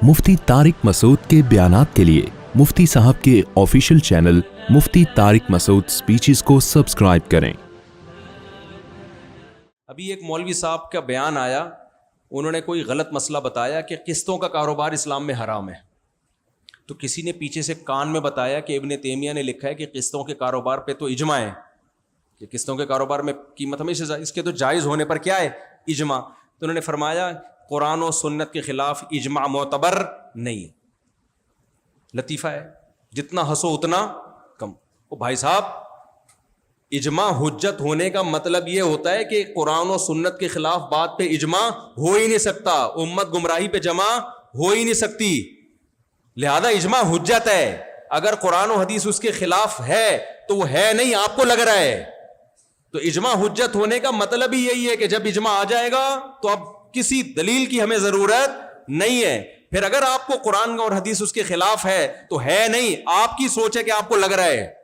मुफ्ती तारिक मसूद के बयानात के लिए मुफ्ती साहब के ऑफिशियल चैनल मुफ्ती तारिक मसूद स्पीचेस को सब्सक्राइब करें। अभी एक मौलवी साहब का बयान आया, उन्होंने कोई गलत मसला बताया कि किस्तों का कारोबार इस्लाम में हराम है। तो किसी ने पीछे से कान में बताया कि इब्न तैमिया ने लिखा है कि किस्तों के कारोबार पे तो इजमा है कि किस्तों के कारोबार में कीमत हमेशा इसके तो जायज़ होने पर क्या है, इजमा। तो उन्होंने फरमाया कुरान और सुन्नत के खिलाफ इजमा मोतबर नहीं है। लतीफ़ा है, जितना हंसो उतना कम। ओ भाई साहब, इजमा हुज्जत होने का मतलब ये होता है कि कुरान और सुन्नत के खिलाफ बात पे इजमा हो ही नहीं सकता, उम्मत गुमराही पे जमा हो ही नहीं सकती, लिहाजा इजमा हुज्जत है। अगर कुरान और हदीस उसके खिलाफ है तो वो है नहीं, आपको लग रहा है। तो इजमा हुज्जत होने का मतलब ही यही है कि जब इजमा आ जाएगा तो अब किसी दलील की हमें जरूरत नहीं है। फिर अगर आपको कुरान और हदीस उसके खिलाफ है तो है नहीं, आपकी सोच है कि आपको लग रहा है,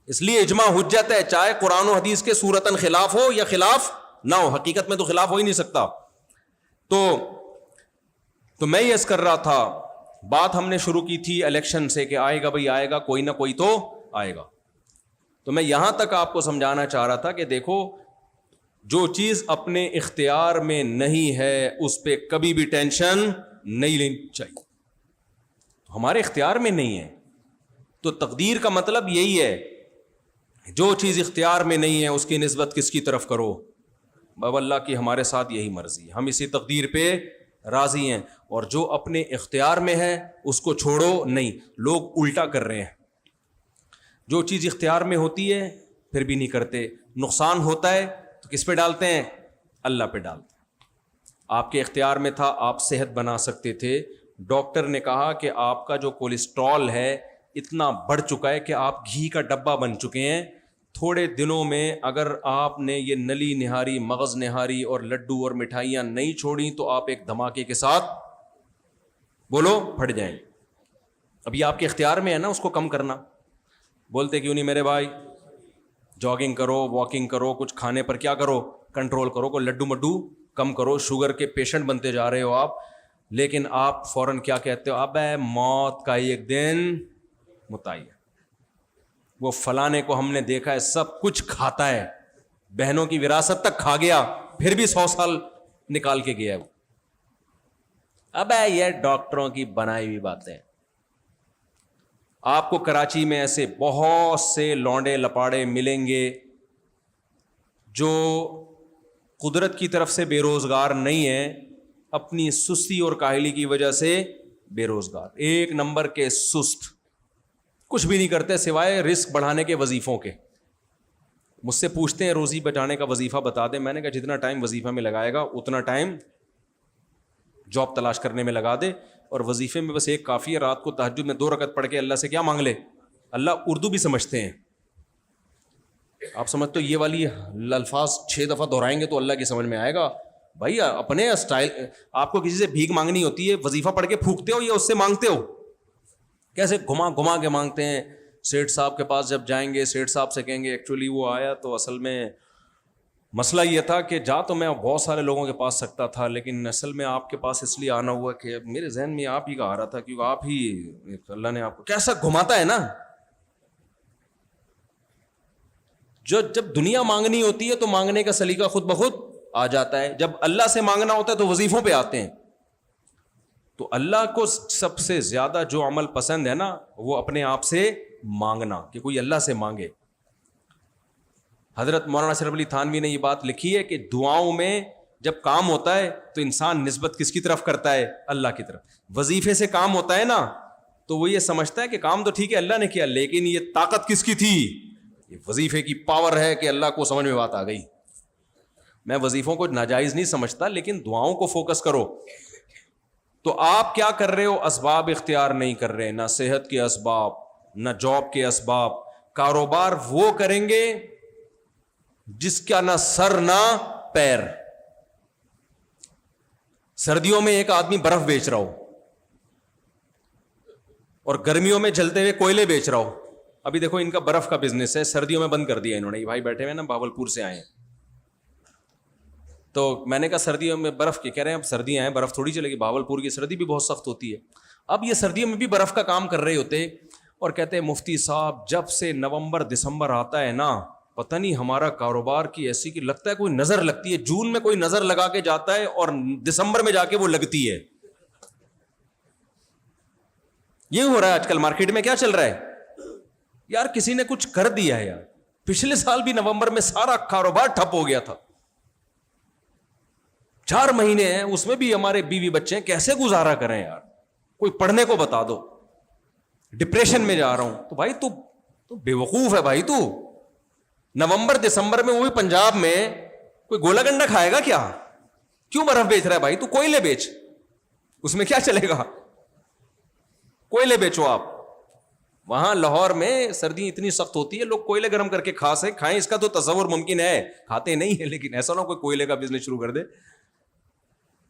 इसलिए इजमा हुज्जत है, चाहे कुरान और हदीस के सूरतन खिलाफ हो या खिलाफ ना हो। हकीकत में तो खिलाफ हो ही नहीं सकता। तो मैं ये कर रहा था, बात हमने शुरू की थी इलेक्शन से कि आएगा भाई आएगा, कोई ना कोई तो आएगा। तो मैं यहां तक आपको समझाना चाह रहा था कि देखो, जो चीज अपने इख्तियार में नहीं है उस पर कभी भी टेंशन नहीं लेनी चाहिए। हमारे इख्तियार में नहीं है तो तकदीर का मतलब यही है, जो चीज इख्तियार में नहीं है उसकी निस्बत किसकी तरफ करो, बाबा अल्लाह की हमारे साथ यही मर्जी है, हम इसी तकदीर पे राजी हैं। और जो अपने इख्तियार में है उसको छोड़ो नहीं। लोग उल्टा कर रहे हैं, जो चीज़ इख्तियार में होती है फिर भी नहीं करते, नुकसान होता है तो किस पे डालते हैं, अल्लाह पे डालते हैं। आपके इख्तियार में था, आप सेहत बना सकते थे, डॉक्टर ने कहा कि आपका जो कोलेस्ट्रॉल है इतना बढ़ चुका है कि आप घी का डब्बा बन चुके हैं, थोड़े दिनों में अगर आपने ये नली निहारी, मगज़ निहारी और लड्डू और मिठाइयाँ नहीं छोड़ी तो आप एक धमाके के साथ बोलो फट जाएंगे। अभी आपके इख्तियार में है ना उसको कम करना। बोलते क्यों नहीं मेरे भाई, जॉगिंग करो, वॉकिंग करो, कुछ खाने पर क्या करो, कंट्रोल करो, कोई लड्डू मड्डू कम करो, शुगर के पेशेंट बनते जा रहे हो आप। लेकिन आप फौरन क्या कहते हो, अब मौत का एक दिन मुतय्यन, वो फलाने को हमने देखा है सब कुछ खाता है, बहनों की विरासत तक खा गया, फिर भी 100 साल निकाल के गया है वो। अब ये डॉक्टरों की बनाई हुई बातें। आपको कराची में ऐसे बहुत से लौंडे लपाड़े मिलेंगे जो कुदरत की तरफ से बेरोजगार नहीं है, अपनी सुस्ती और काहली की वजह से बेरोजगार, एक नंबर के सुस्त, कुछ भी नहीं करते सिवाय रिस्क बढ़ाने के वजीफों के। मुझसे पूछते हैं रोजी बचाने का वजीफा बता दें, मैंने कहा जितना टाइम वजीफा में लगाएगा उतना टाइम जॉब तलाश करने में लगा दे, और वजीफे में बस एक काफ़ी है, रात को तहज्जुद में 2 रकत पढ़ के अल्लाह से क्या मांग ले। अल्लाह उर्दू भी समझते हैं, आप समझते हो ये वाली अल्फाज 6 दफ़ा दोहराएंगे तो अल्लाह की समझ में आएगा। भाई अपने स्टाइल, आपको किसी से भीख मांगनी होती है, वजीफा पढ़ के फूकते हो या उससे मांगते हो, कैसे घुमा घुमा के मांगते हैं। सेठ साहब के पास जब जाएंगे, सेठ साहब से कहेंगे एक्चुअली वो आया तो असल में मसला ये था कि जा तो मैं बहुत सारे लोगों के पास सकता था, लेकिन असल में आपके पास इसलिए आना हुआ कि मेरे जहन में आप ही का आ रहा था, क्योंकि आप ही, अल्लाह ने आपको, कैसा घुमाता है ना। जो जब दुनिया मांगनी होती है तो मांगने का सलीका खुद ब खुद आ जाता है, जब अल्लाह से मांगना होता है तो वजीफों पे आते हैं। तो अल्लाह को सबसे ज्यादा जो अमल पसंद है ना, वो अपने आप से मांगना, कि कोई अल्लाह से मांगे। हजरत मौलाना अशरफ अली थानवी ने ये बात लिखी है कि दुआओं में जब काम होता है तो इंसान निस्बत किसकी तरफ करता है, अल्लाह की तरफ। वजीफे से काम होता है ना तो वो ये समझता है कि काम तो ठीक है अल्लाह ने किया, लेकिन ये ताकत किसकी थी, ये वजीफे की पावर है कि अल्लाह को समझ में बात आ गई। मैं वजीफों को नाजायज नहीं समझता, लेकिन दुआओं को फोकस करो। तो आप क्या कर रहे हो, असबाब इख्तियार नहीं कर रहे, ना सेहत के असबाब, ना जॉब के असबाब। कारोबार वो करेंगे जिसका ना सर ना पैर। सर्दियों में एक आदमी बर्फ बेच रहा हो और गर्मियों में जलते हुए कोयले बेच रहा हो। अभी देखो इनका बर्फ का बिजनेस है, सर्दियों में बंद कर दिया इन्होंने। ये भाई बैठे हुए ना, बावलपुर से आए हैं। تو میں نے کہا سردیوں میں برف کی، کہہ رہے ہیں اب سردیاں ہیں برف تھوڑی چلے گی، بھاولپور کی سردی بھی بہت سخت ہوتی ہے. اب یہ سردیوں میں بھی برف کا کام کر رہے ہوتے اور کہتے ہیں مفتی صاحب جب سے نومبر دسمبر آتا ہے نا پتہ نہیں ہمارا کاروبار کی ایسی کہ لگتا ہے کوئی نظر لگتی ہے، جون میں کوئی نظر لگا کے جاتا ہے اور دسمبر میں جا کے وہ لگتی ہے. یہ ہو رہا ہے آج کل مارکیٹ میں. کیا چل رہا ہے یار؟ کسی نے کچھ کر دیا ہے یار. پچھلے سال بھی نومبر میں سارا کاروبار ٹھپ ہو گیا تھا. 4 مہینے ہیں اس میں بھی ہمارے بیوی بچے ہیں، کیسے گزارا کریں یار؟ کوئی پڑھنے کو بتا دو. ڈپریشن میں جا رہا ہوں. تو بھائی تو بے وقوف ہے بھائی. تو نومبر دسمبر میں وہ بھی پنجاب میں کوئی گولا گنڈا کھائے گا کیا؟ کیوں برف بیچ رہا ہے بھائی؟ تو کوئلے بیچ، اس میں کیا چلے گا؟ کوئلے بیچو آپ. وہاں لاہور میں سردی اتنی سخت ہوتی ہے لوگ کوئلے گرم کر کے کھائیں. اس کا تو تصور ممکن ہے، کھاتے نہیں ہے، لیکن ایسا نہ کوئی کوئلے کا بزنس شروع کر دے.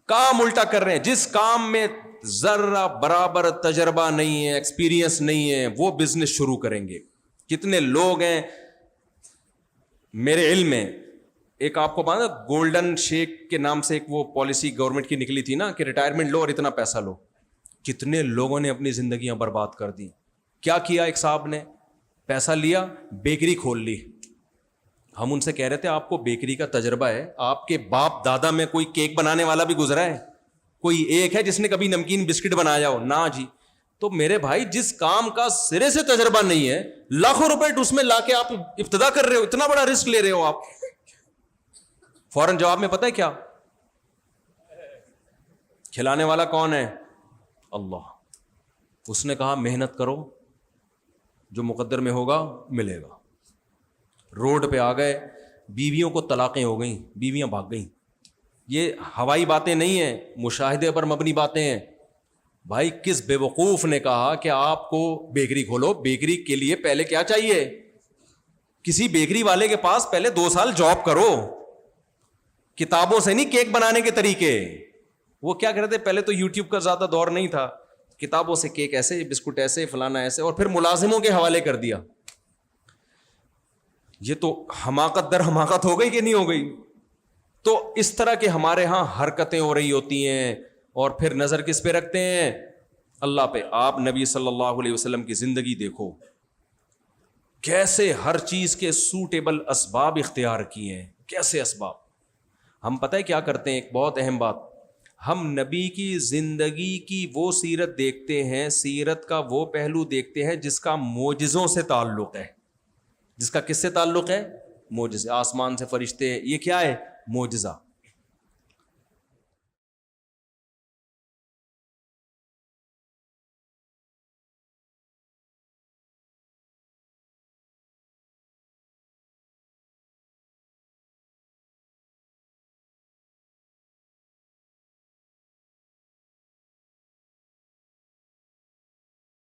کام الٹا کر رہے ہیں. جس کام میں ذرہ برابر تجربہ نہیں ہے، ایکسپیرینس نہیں ہے، وہ بزنس شروع کریں گے. کتنے لوگ ہیں میرے علم میں، ایک آپ کو پتا گولڈن شیک کے نام سے ایک وہ پالیسی گورنمنٹ کی نکلی تھی نا کہ ریٹائرمنٹ لو اور اتنا پیسہ لو. کتنے لوگوں نے اپنی زندگیاں برباد کر دی. کیا کیا ایک صاحب نے؟ پیسہ لیا بیکری کھول لی. ہم ان سے کہہ رہے تھے آپ کو بیکری کا تجربہ ہے، آپ کے باپ دادا میں کوئی کیک بنانے والا بھی گزرا ہے؟ کوئی ایک ہے جس نے کبھی نمکین بسکٹ بنایا ہو؟ نہ جی. تو میرے بھائی جس کام کا سرے سے تجربہ نہیں ہے، لاکھوں روپے اس میں لا کے آپ ابتدا کر رہے ہو، اتنا بڑا رسک لے رہے ہو آپ. فوراً جواب میں پتہ ہے کیا؟ کھلانے والا کون ہے؟ اللہ. اس نے کہا محنت کرو، جو مقدر میں ہوگا ملے گا. روڈ پہ آ گئے، بیویوں کو طلاقیں ہو گئیں، بیویاں بھاگ گئیں. یہ ہوائی باتیں نہیں ہیں، مشاہدے پر مبنی باتیں ہیں. بھائی کس بے وقوف نے کہا کہ آپ کو بیکری کھولو؟ بیکری کے لیے پہلے کیا چاہیے؟ کسی بیکری والے کے پاس پہلے 2 سال جاب کرو. کتابوں سے نہیں کیک بنانے کے طریقے. وہ کیا کہتے تھے پہلے تو یوٹیوب کا زیادہ دور نہیں تھا، کتابوں سے کیک ایسے، بسکٹ ایسے، فلانا ایسے، اور پھر ملازموں کے حوالے کر دیا. یہ تو حماقت در حماقت ہو گئی کہ نہیں ہو گئی؟ تو اس طرح کے ہمارے ہاں حرکتیں ہو رہی ہوتی ہیں، اور پھر نظر کس پہ رکھتے ہیں؟ اللہ پہ. آپ نبی صلی اللہ علیہ وسلم کی زندگی دیکھو، کیسے ہر چیز کے سوٹیبل اسباب اختیار کیے ہیں. کیسے اسباب؟ ہم پتہ ہے کیا کرتے ہیں؟ ایک بہت اہم بات، ہم نبی کی زندگی کی وہ سیرت دیکھتے ہیں، سیرت کا وہ پہلو دیکھتے ہیں جس کا معجزوں سے تعلق ہے. جس کا کس سے تعلق ہے؟ معجزے. آسمان سے فرشتے، یہ کیا ہے؟ معجزہ.